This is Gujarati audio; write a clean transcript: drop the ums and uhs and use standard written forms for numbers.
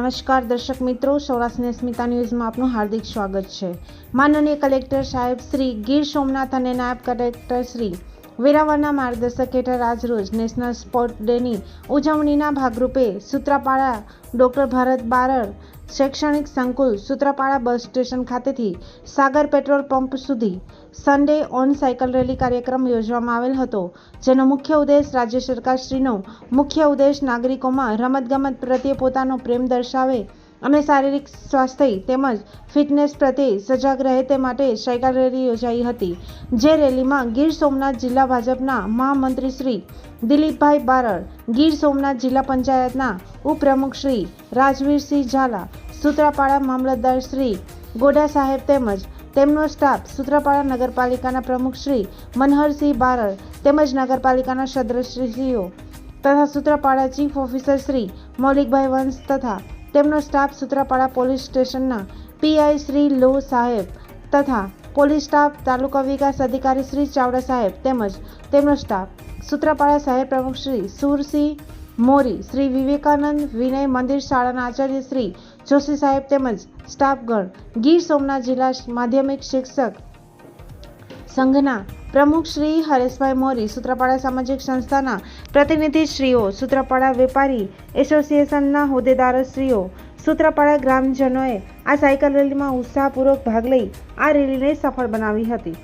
નમસ્કાર દર્શક મિત્રો, સૌરાષ્ટ્રની સ્મિતા ન્યૂઝમાં આપનું હાર્દિક સ્વાગત છે। માનનીય કલેક્ટર સાહેબ શ્રી ગીર સોમનાથ અને નાયબ કલેક્ટર શ્રી વેરાવળના માર્ગદર્શક હેઠળ આજરોજ નેશનલ સ્પોર્ટ ડેની ઉજવણીના ભાગરૂપે સૂત્રાપાડા ડૉક્ટર ભારત બારડ શૈક્ષણિક સંકુલ સૂત્રાપાડા બસ સ્ટેશન ખાતેથી સાગર પેટ્રોલ પંપ સુધી સન્ડે ઓન સાયકલ રેલી કાર્યક્રમ યોજવામાં આવેલ હતો, જેનો મુખ્ય ઉદ્દેશ રાજ્ય સરકારશ્રીનો મુખ્ય ઉદ્દેશ નાગરિકોમાં રમતગમત પ્રત્યે પોતાનો પ્રેમ દર્શાવે અને શારીરિક સ્વાસ્થ્ય તેમજ ફિટનેસ પ્રત્યે સજાગ રહે તે માટે સાયકલ રેલી યોજાઈ હતી। જે રેલીમાં ગીર સોમનાથ જિલ્લા ભાજપના મહામંત્રી શ્રી દિલીપભાઈ બારડ, ગીર સોમનાથ જિલ્લા પંચાયતના ઉપપ્રમુખ શ્રી રાજવીરસિંહ ઝાલા, સૂત્રાપાડા મામલતદાર શ્રી ગોડા સાહેબ તેમજ તેમનો સ્ટાફ, સૂત્રાપાડા નગરપાલિકાના પ્રમુખ શ્રી મનહરસિંહ બારડ તેમજ નગરપાલિકાના સદસ્યશ્રીઓ તથા સૂત્રાપાડા ચીફ ઓફિસર શ્રી મૌલિકભાઈ વંશ તથા તેમનો સ્ટાફ, સૂત્રાપાડા પોલીસ સ્ટેશનના પીઆઈ શ્રી લો સાહેબ તથા પોલીસ સ્ટાફ, તાલુકા વિકાસ અધિકારી શ્રી ચાવડા સાહેબ તેમજ તેમનો સ્ટાફ, સૂત્રાપાડા શહેર પ્રમુખ શ્રી સુરસિંહ મોરી, શ્રી વિવેકાનંદ વિનય મંદિર શાળાના આચાર્ય શ્રી જોશી સાહેબ તેમજ સ્ટાફગણ, ગીર સોમનાથ જિલ્લા માધ્યમિક શિક્ષક સંઘના પ્રમુખ શ્રી હરેશભાઈ મોરી, સૂત્રાપાડા સામાજિક સંસ્થાના પ્રતિનિધિશ્રીઓ, સૂત્રાપાડા વેપારી એસોસિએશનના હોદ્દેદારશ્રીઓ, સૂત્રાપાડા ગ્રામજનોએ આ સાયકલ રેલીમાં ઉત્સાહપૂર્વક ભાગ લઈ આ રેલીને સફળ બનાવી હતી।